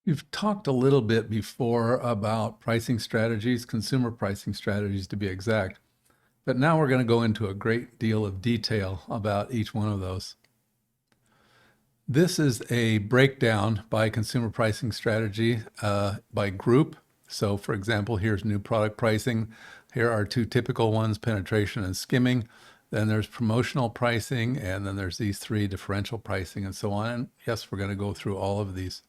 We've talked a little bit before about pricing strategies, consumer pricing strategies to be exact, but now we're going to go into a great deal of detail about each one of those. This is a breakdown by consumer pricing strategy by group. So for example, here's new product pricing. Here are two typical ones, penetration and skimming. Then there's promotional pricing, and then there's these three, differential pricing and so on. And yes, we're going to go through all of these.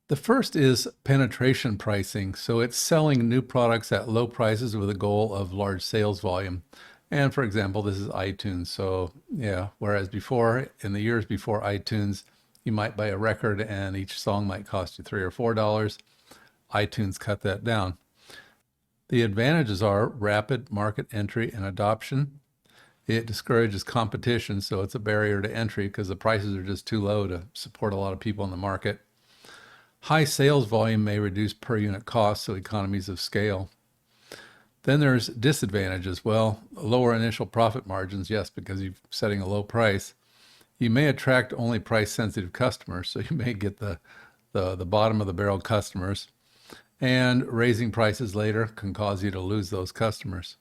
The first is penetration pricing. So it's selling new products at low prices with a goal of large sales volume. And for example, this is iTunes. So yeah, whereas before, in the years before iTunes, you might buy a record and each song might cost you $3 or $4. iTunes cut that down. The advantages are rapid market entry and adoption. It discourages competition, so it's a barrier to entry because the prices are just too low to support a lot of people in the market. High sales volume may reduce per unit cost, so economies of scale. Then there's disadvantages. Well, lower initial profit margins, yes, because you're setting a low price. You may attract only price-sensitive customers, so you may get the bottom of the barrel customers. And raising prices later can cause you to lose those customers.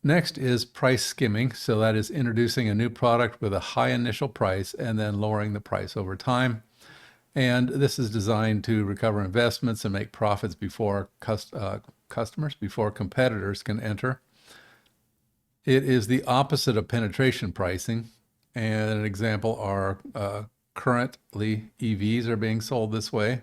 Next is price skimming. So that is introducing a new product with a high initial price and then lowering the price over time. And this is designed to recover investments and make profits before customers, before competitors can enter. It is the opposite of penetration pricing. And an example are currently EVs are being sold this way,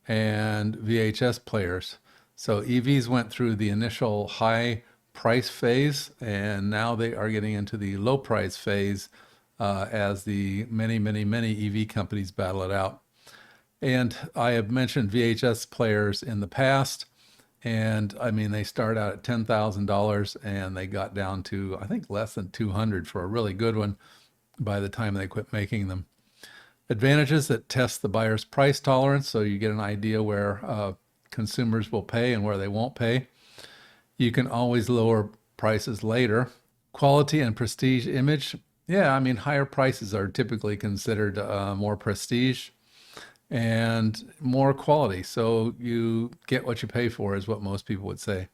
and VHS players. So EVs went through the initial high price phase, and now they are getting into the low price phase as the many EV companies battle it out. And I have mentioned VHS players in the past, and I mean, they start out at $10,000 and they got down to, I think, less than 200 for a really good one by the time they quit making them. Advantages that test the buyer's price tolerance, so you get an idea where consumers will pay and where they won't pay. You can always lower prices later. Quality and prestige image. Yeah, I mean, higher prices are typically considered more prestige and more quality. So you get what you pay for is what most people would say.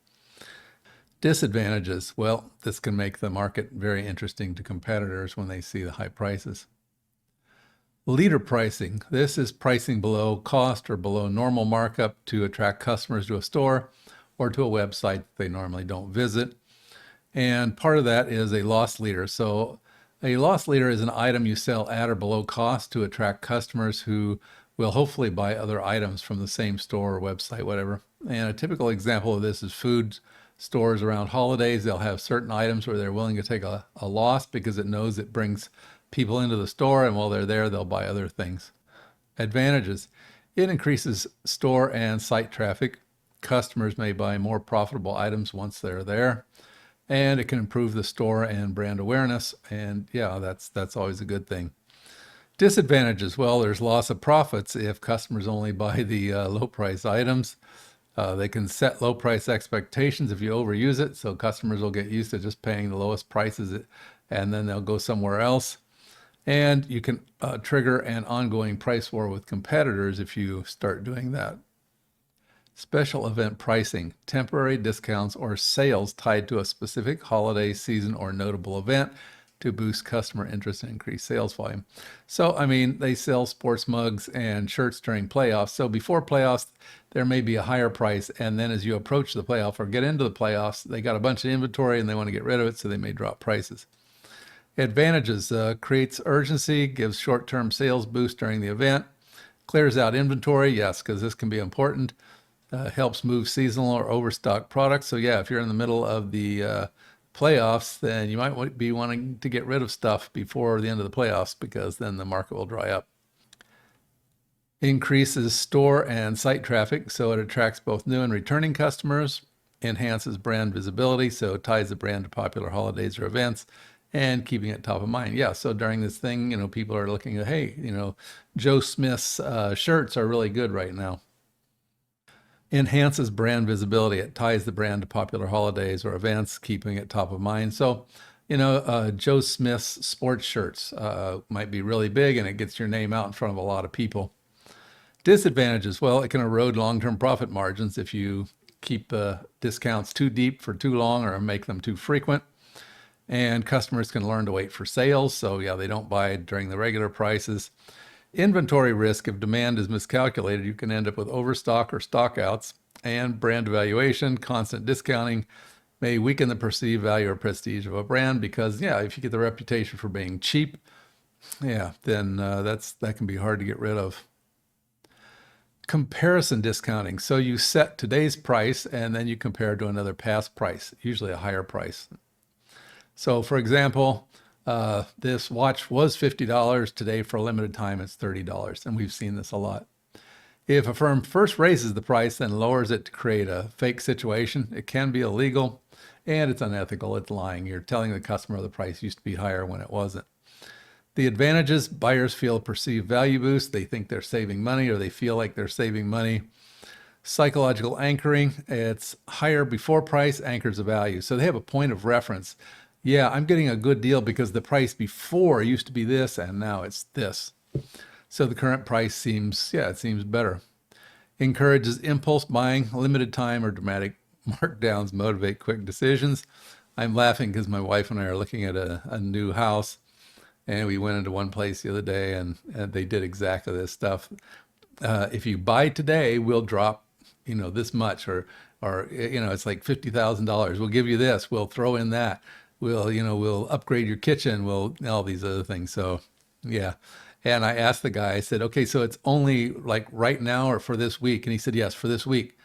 Disadvantages. Well, this can make the market very interesting to competitors when they see the high prices. Leader pricing. This is pricing below cost or below normal markup to attract customers to a store or to a website they normally don't visit. And part of that is a loss leader. So a loss leader is an item you sell at or below cost to attract customers who will hopefully buy other items from the same store or website, whatever. And a typical example of this is food stores around holidays. They'll have certain items where they're willing to take a loss because it knows it brings people into the store, and while they're there, they'll buy other things. Advantages. It increases store and site traffic. Customers may buy more profitable items once they're there, and it can improve the store and brand awareness. And yeah, that's always a good thing. Disadvantages. Well, there's loss of profits if customers only buy the low price items. They can set low price expectations if you overuse it, so customers will get used to just paying the lowest prices and then they'll go somewhere else. And you can trigger an ongoing price war with competitors if you start doing that. Special event pricing, temporary discounts or sales tied to a specific holiday, season, or notable event to boost customer interest and increase sales volume. So, I mean, they sell sports mugs and shirts during playoffs. So before playoffs, there may be a higher price. And then as you approach the playoff or get into the playoffs, they got a bunch of inventory and they want to get rid of it, so they may drop prices. Advantages, creates urgency, gives short-term sales boost during the event, clears out inventory, yes, because this can be important, helps move seasonal or overstock products. So yeah, if you're in the middle of the playoffs, then you might be wanting to get rid of stuff before the end of the playoffs because then the market will dry up. Increases store and site traffic, so it attracts both new and returning customers, enhances brand visibility, so it ties the brand to popular holidays or events, and keeping it top of mind. Yeah, so during this thing, people are looking at, hey, Joe Smith's shirts are really good right now. Enhances brand visibility. It ties the brand to popular holidays or events, keeping it top of mind. So Joe Smith's sports shirts might be really big and it gets your name out in front of a lot of people. Disadvantages, well, it can erode long-term profit margins if you keep discounts too deep for too long or make them too frequent. And customers can learn to wait for sales. So yeah, they don't buy during the regular prices. Inventory risk, if demand is miscalculated, you can end up with overstock or stockouts. And brand evaluation, constant discounting may weaken the perceived value or prestige of a brand because, yeah, if you get the reputation for being cheap, yeah, then that can be hard to get rid of. Comparison discounting. So you set today's price and then you compare to another past price, usually a higher price. So for example, this watch was $50 today. For a limited time, it's $30. And we've seen this a lot. If a firm first raises the price, then lowers it to create a fake situation, it can be illegal and it's unethical. It's lying. You're telling the customer the price used to be higher when it wasn't. The advantages, buyers feel a perceived value boost. They think they're saving money or they feel like they're saving money. Psychological anchoring, it's higher before price anchors a value. So they have a point of reference. Yeah, I'm getting a good deal because the price before used to be this and now it's this. So the current price seems better. Encourages impulse buying, limited time or dramatic markdowns motivate quick decisions. I'm laughing because my wife and I are looking at a new house. And we went into one place the other day and they did exactly this stuff. If you buy today, we'll drop, this much or it's like $50,000. We'll give you this. We'll throw in that. We'll upgrade your kitchen. We'll all these other things. So yeah. And I asked the guy, I said, okay, so it's only like right now or for this week? And he said, yes, for this week.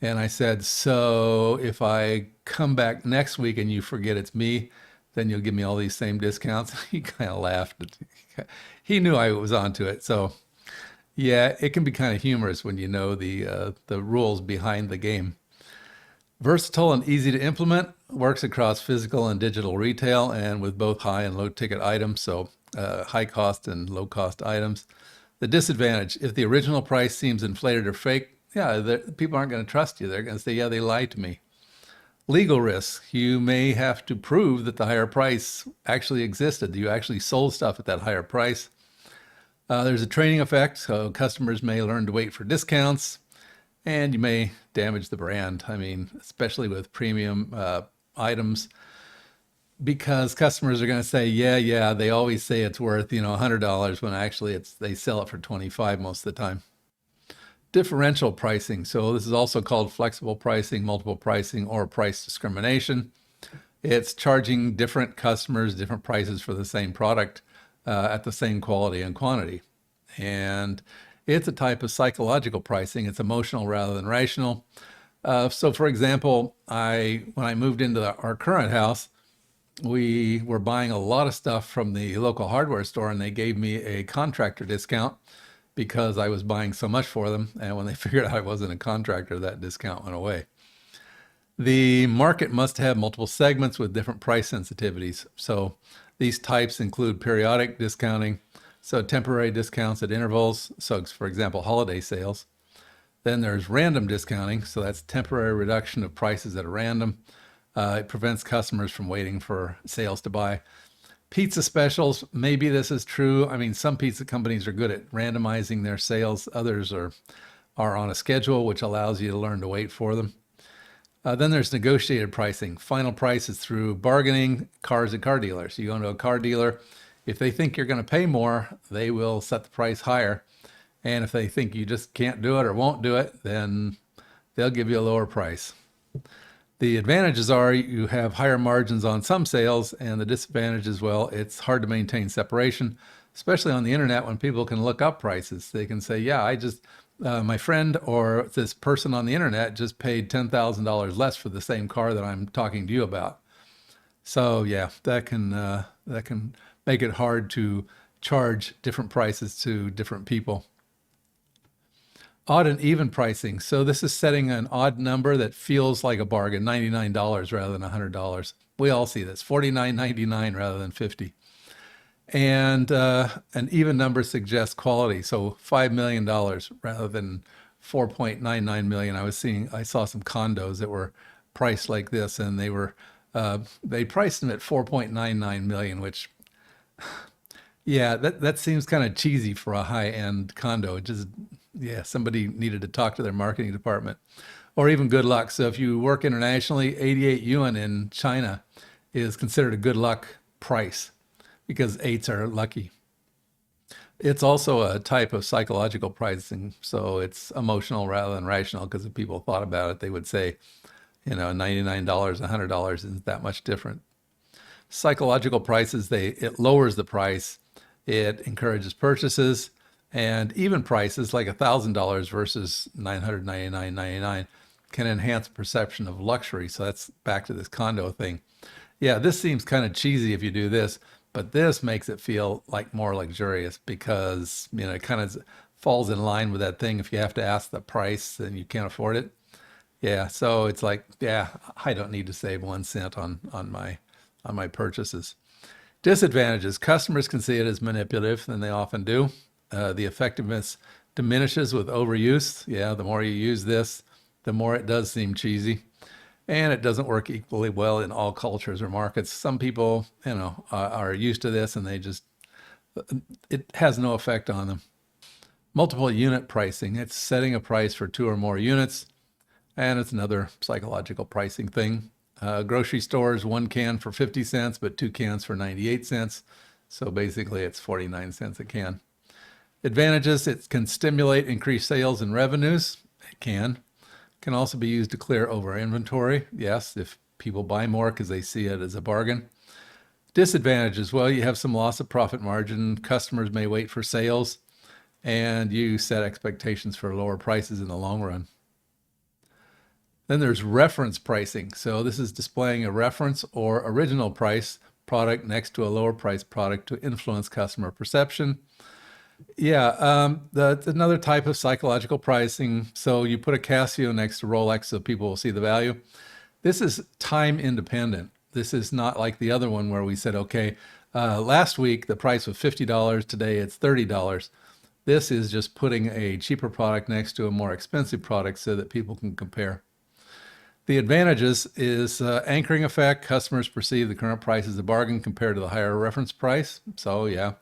And I said, so if I come back next week and you forget it's me, then you'll give me all these same discounts. He kind of laughed. He knew I was onto it. So yeah, it can be kind of humorous when you know the rules behind the game. Versatile and easy to implement, works across physical and digital retail and with both high and low ticket items. So high cost and low cost items. The disadvantage, if the original price seems inflated or fake, yeah, people aren't going to trust you. They're going to say, yeah, they lied to me. Legal risks. You may have to prove that the higher price actually existed. You actually sold stuff at that higher price. There's a training effect, so customers may learn to wait for discounts, and you may damage the brand. I mean, especially with premium items, because customers are going to say, yeah, they always say it's worth, $100 when actually they sell it for 25 most of the time. Differential pricing. So this is also called flexible pricing, multiple pricing, or price discrimination. It's charging different customers different prices for the same product at the same quality and quantity. And it's a type of psychological pricing. It's emotional rather than rational. So for example, when I moved into our current house, we were buying a lot of stuff from the local hardware store and they gave me a contractor discount because I was buying so much for them. And when they figured out I wasn't a contractor, that discount went away. The market must have multiple segments with different price sensitivities. So these types include periodic discounting, so temporary discounts at intervals. So for example, holiday sales. Then there's random discounting. So that's temporary reduction of prices at a random. It prevents customers from waiting for sales to buy. Pizza specials, maybe this is true. I mean, some pizza companies are good at randomizing their sales. Others are on a schedule, which allows you to learn to wait for them. Then there's negotiated pricing. Final price is through bargaining, cars at car dealers. You go into a car dealer, if they think you're going to pay more, they will set the price higher. And if they think you just can't do it or won't do it, then they'll give you a lower price. The advantages are you have higher margins on some sales, and the disadvantages, well, it's hard to maintain separation, especially on the internet when people can look up prices. They can say, yeah, my friend or this person on the internet just paid $10,000 less for the same car that I'm talking to you about. So yeah, that can make it hard to charge different prices to different people. Odd and even pricing. So this is setting an odd number that feels like a bargain, $99 rather than $100. We all see this, $49.99 rather than $50. And an even number suggests quality. So $5 million rather than 4.99 million. I saw some condos that were priced like this, and they were They priced them at 4.99 million, which, yeah, that seems kind of cheesy for a high-end condo. It just, yeah, somebody needed to talk to their marketing department, or even good luck. So if you work internationally, 88 yuan in China is considered a good luck price because eights are lucky. It's also a type of psychological pricing, so it's emotional rather than rational. Because if people thought about it, they would say, $99, $100 isn't that much different. Psychological prices, it lowers the price, it encourages purchases, and even prices like $1,000 versus $999.99 can enhance perception of luxury. So that's back to this condo thing. Yeah, this seems kind of cheesy if you do this, but this makes it feel like more luxurious because, it kind of falls in line with that thing. If you have to ask the price and you can't afford it. Yeah, so it's like, yeah, I don't need to save 1 cent on my purchases. Disadvantages: customers can see it as manipulative, and they often do. The effectiveness diminishes with overuse. Yeah, the more you use this, the more it does seem cheesy. And it doesn't work equally well in all cultures or markets. Some people, are used to this and it has no effect on them. Multiple unit pricing: it's setting a price for two or more units, and it's another psychological pricing thing. Grocery stores, one can for 50 cents, but two cans for 98 cents. So basically, it's 49 cents a can. Advantages: it can stimulate increased sales and revenues. It can also be used to clear over inventory. Yes, if people buy more because they see it as a bargain. Disadvantages: well, you have some loss of profit margin. Customers may wait for sales, and you set expectations for lower prices in the long run. Then there's reference pricing. So this is displaying a reference or original price product next to a lower price product to influence customer perception. Yeah, that's another type of psychological pricing. So you put a Casio next to Rolex so people will see the value. This is time independent. This is not like the other one where we said, okay, last week the price was $50, today it's $30. This is just putting a cheaper product next to a more expensive product so that people can compare. The advantages is anchoring effect. Customers perceive the current price as a bargain compared to the higher reference price. So yeah.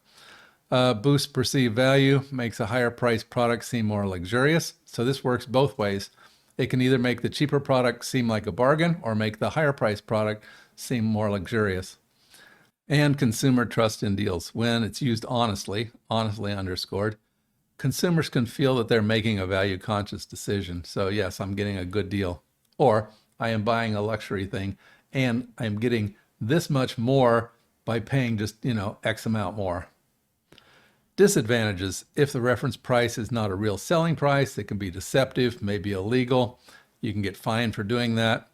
Boosts perceived value, makes a higher priced product seem more luxurious. So this works both ways. It can either make the cheaper product seem like a bargain or make the higher priced product seem more luxurious. And consumer trust in deals. When it's used honestly underscored, consumers can feel that they're making a value conscious decision. So yes, I'm getting a good deal. Or I am buying a luxury thing and I'm getting this much more by paying just, X amount more. Disadvantages: if the reference price is not a real selling price, it can be deceptive, maybe illegal. You can get fined for doing that.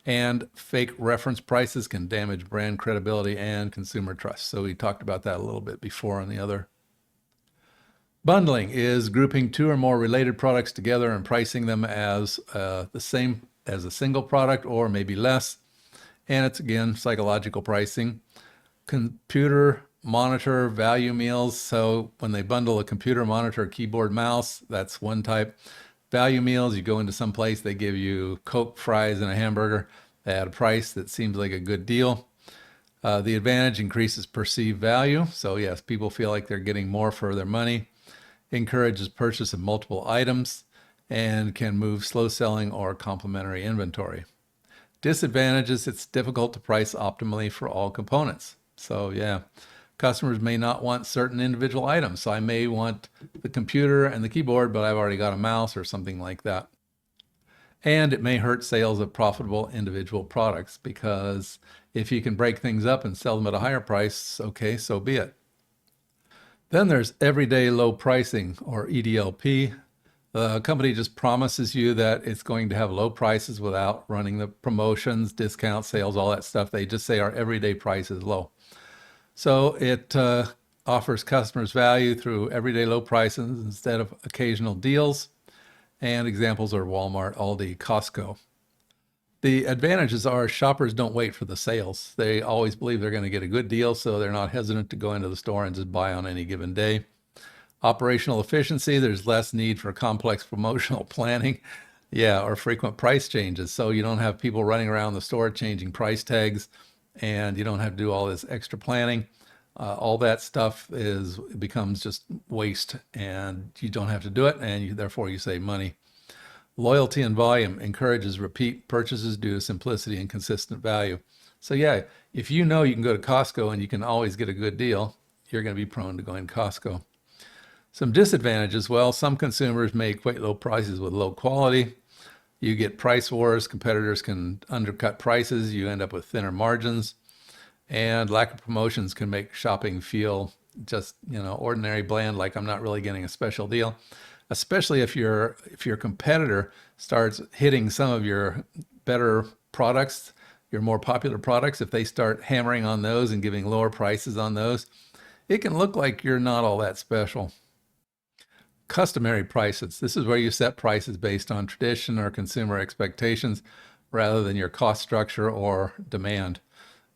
And fake reference prices can damage brand credibility and consumer trust. So we talked about that a little bit before on the other. Bundling is grouping two or more related products together and pricing them as the same as a single product or maybe less. And it's, again, psychological pricing. Computer monitor value meals. So when they bundle a computer monitor, keyboard, mouse, that's one type. Value meals: you go into some place, they give you Coke, fries, and a hamburger at a price that seems like a good deal. The advantage: increases perceived value. So yes, people feel like they're getting more for their money. Encourages purchase of multiple items and can move slow selling or complementary inventory. Disadvantages: it's difficult to price optimally for all components. So yeah, customers may not want certain individual items. So I may want the computer and the keyboard, but I've already got a mouse or something like that. And it may hurt sales of profitable individual products because if you can break things up and sell them at a higher price, okay, so be it. Then there's everyday low pricing, or EDLP. The company just promises you that it's going to have low prices without running the promotions, discounts, sales, all that stuff. They just say our everyday price is low. So it offers customers value through everyday low prices instead of occasional deals. And examples are Walmart, Aldi, Costco. The advantages are shoppers don't wait for the sales. They always believe they're going to get a good deal, so they're not hesitant to go into the store and just buy on any given day. Operational efficiency: there's less need for complex promotional planning. Yeah, or frequent price changes. So you don't have people running around the store changing price tags, and you don't have to do all this extra planning. All that stuff is becomes just waste, and you don't have to do it, and therefore you save money. Loyalty and volume encourages repeat purchases due to simplicity and consistent value. So yeah, if you know you can go to Costco and you can always get a good deal, you're going to be prone to going to Costco. Some disadvantages, well, some consumers may equate low prices with low quality. You get price wars, competitors can undercut prices, you end up with thinner margins, and lack of promotions can make shopping feel just, ordinary, bland, like I'm not really getting a special deal. Especially if your competitor starts hitting some of your better products, your more popular products, if they start hammering on those and giving lower prices on those, it can look like you're not all that special. Customary prices. This is where you set prices based on tradition or consumer expectations rather than your cost structure or demand.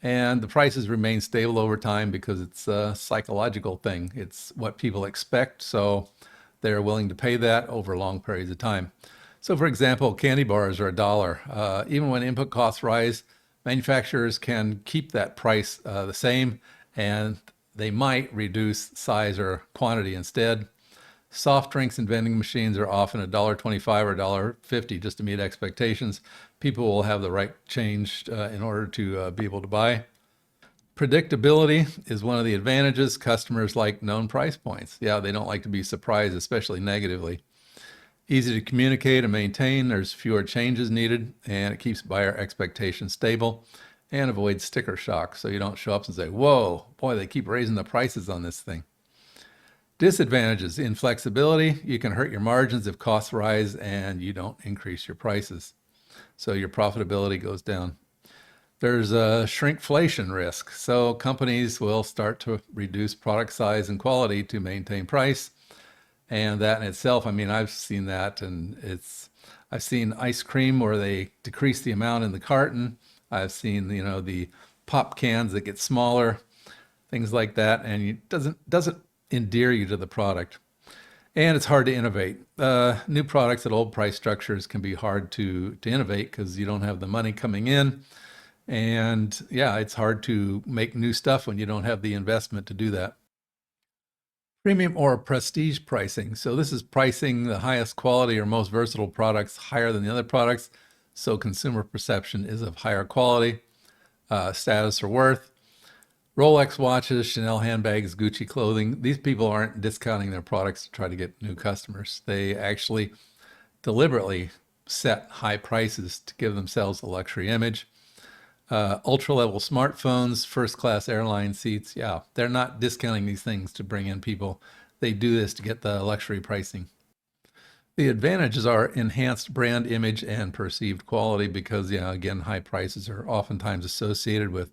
And the prices remain stable over time because it's a psychological thing. It's what people expect, so they're willing to pay that over long periods of time. So, for example, candy bars are $1. Even when input costs rise, manufacturers can keep that price the same, and they might reduce size or quantity instead. Soft drinks and vending machines are often $1.25 or $1.50 just to meet expectations. People will have the right change in order to be able to buy. Predictability is one of the advantages. Customers like known price points. Yeah, they don't like to be surprised, especially negatively. Easy to communicate and maintain. There's fewer changes needed, and it keeps buyer expectations stable and avoids sticker shock. So you don't show up and say, whoa, boy, they keep raising the prices on this thing. Disadvantages: inflexibility. You can hurt your margins if costs rise and you don't increase your prices. So your profitability goes down. There's a shrinkflation risk. So companies will start to reduce product size and quality to maintain price. And that in itself, I mean, I've seen that, and I've seen ice cream where they decrease the amount in the carton. I've seen, the pop cans that get smaller, things like that, and it doesn't endear you to the product. And it's hard to innovate. New products at old price structures can be hard to innovate because you don't have the money coming in. And yeah, it's hard to make new stuff when you don't have the investment to do that. Premium or prestige pricing. So this is pricing the highest quality or most versatile products higher than the other products. So consumer perception is of higher quality, status, or worth. Rolex watches, Chanel handbags, Gucci clothing. These people aren't discounting their products to try to get new customers. They actually deliberately set high prices to give themselves a luxury image. Ultra level smartphones, first class airline seats. Yeah, they're not discounting these things to bring in people. They do this to get the luxury pricing. The advantages are enhanced brand image and perceived quality because, yeah, again, high prices are oftentimes associated with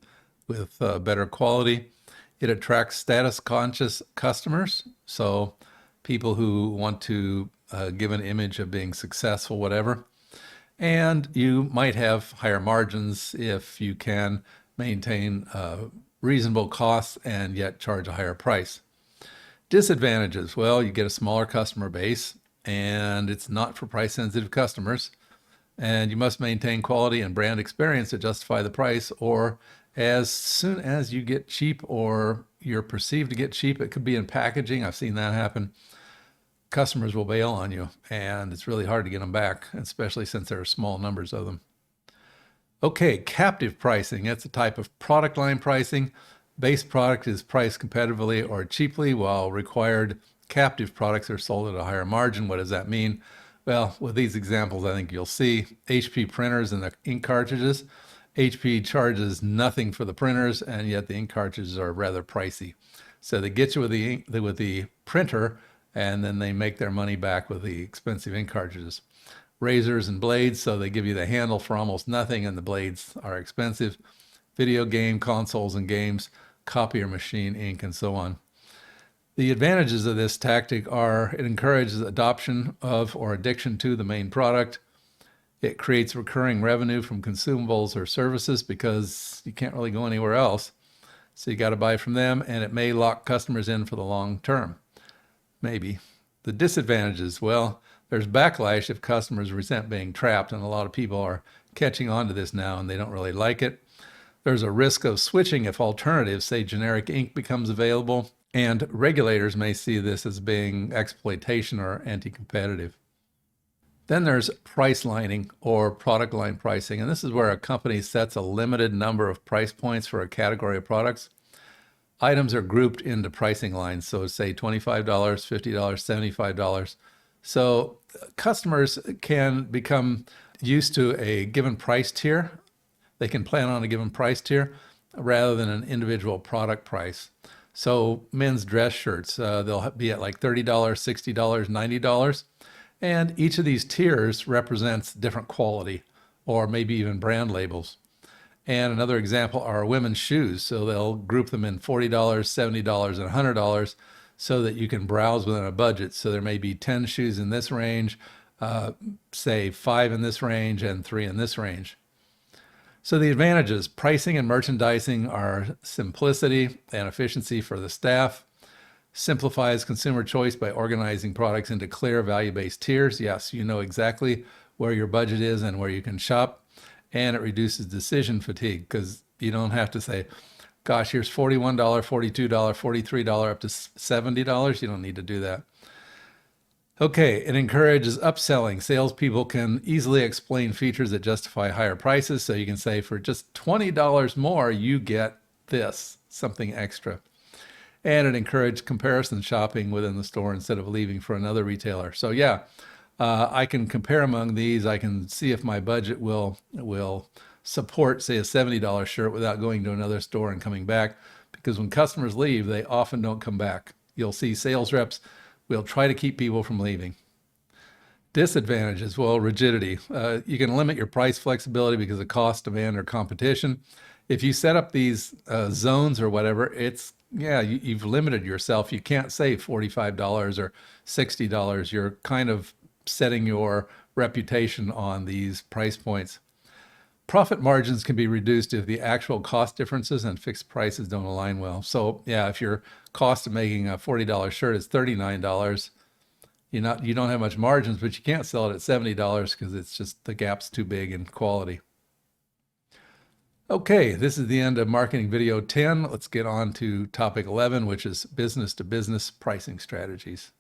better quality. It attracts status conscious customers, so people who want to give an image of being successful, whatever. And you might have higher margins if you can maintain reasonable costs and yet charge a higher price. Disadvantages: well, you get a smaller customer base, and it's not for price sensitive customers. And you must maintain quality and brand experience to justify the price, or as soon as you get cheap or you're perceived to get cheap, it could be in packaging. I've seen that happen. Customers will bail on you, and it's really hard to get them back, especially since there are small numbers of them. Okay, captive pricing. That's a type of product line pricing. Base product is priced competitively or cheaply, while required captive products are sold at a higher margin. What does that mean? Well, with these examples, I think you'll see HP printers and the ink cartridges. HP charges nothing for the printers, and yet the ink cartridges are rather pricey. So they get you with the printer, and then they make their money back with the expensive ink cartridges. Razors and blades, so they give you the handle for almost nothing, and the blades are expensive. Video game consoles and games, copier machine ink, and so on. The advantages of this tactic are it encourages adoption of or addiction to the main product. It creates recurring revenue from consumables or services because you can't really go anywhere else. So you got to buy from them, and it may lock customers in for the long term. Maybe. The disadvantages: well, There's backlash if customers resent being trapped, and a lot of people are catching on to this now and they don't really like it. There's a risk of switching if alternatives, say generic ink, becomes available, and regulators may see this as being exploitation or anti-competitive. Then there's price lining or product line pricing, and this is where a company sets a limited number of price points for a category of products. Items are grouped into pricing lines, so say $25, $50, $75. So customers can become used to a given price tier. They can plan on a given price tier rather than an individual product price. So men's dress shirts, they'll be at like $30, $60, $90. And each of these tiers represents different quality or maybe even brand labels. And another example are women's shoes. So they'll group them in $40, $70, and $100 so that you can browse within a budget. So there may be 10 shoes in this range, say 5 in this range, and 3 in this range. So the advantages, pricing and merchandising are simplicity and efficiency for the staff, simplifies consumer choice by organizing products into clear value-based tiers. Yes, you know exactly where your budget is and where you can shop. And it reduces decision fatigue because you don't have to say, gosh, here's $41, $42, $43, up to $70. You don't need to do that. Okay, it encourages upselling. Salespeople can easily explain features that justify higher prices. So you can say for just $20 more, you get this, something extra. And it encourages comparison shopping within the store instead of leaving for another retailer. So yeah, I can compare among these. I can see if my budget will support, say, a $70 shirt without going to another store and coming back. Because when customers leave, they often don't come back. You'll see sales reps will try to keep people from leaving. Disadvantages, well, rigidity. You can limit your price flexibility because of cost, demand, or competition. If you set up these zones or whatever, you've limited yourself. You can't say $45 or $60. You're kind of setting your reputation on these price points. Profit margins can be reduced if the actual cost differences and fixed prices don't align well. So yeah, if your cost of making a $40 shirt is $39, you don't have much margins, but you can't sell it at $70 because it's just the gap's too big in quality. Okay, this is the end of marketing video 10. Let's get on to topic 11, which is business to business pricing strategies.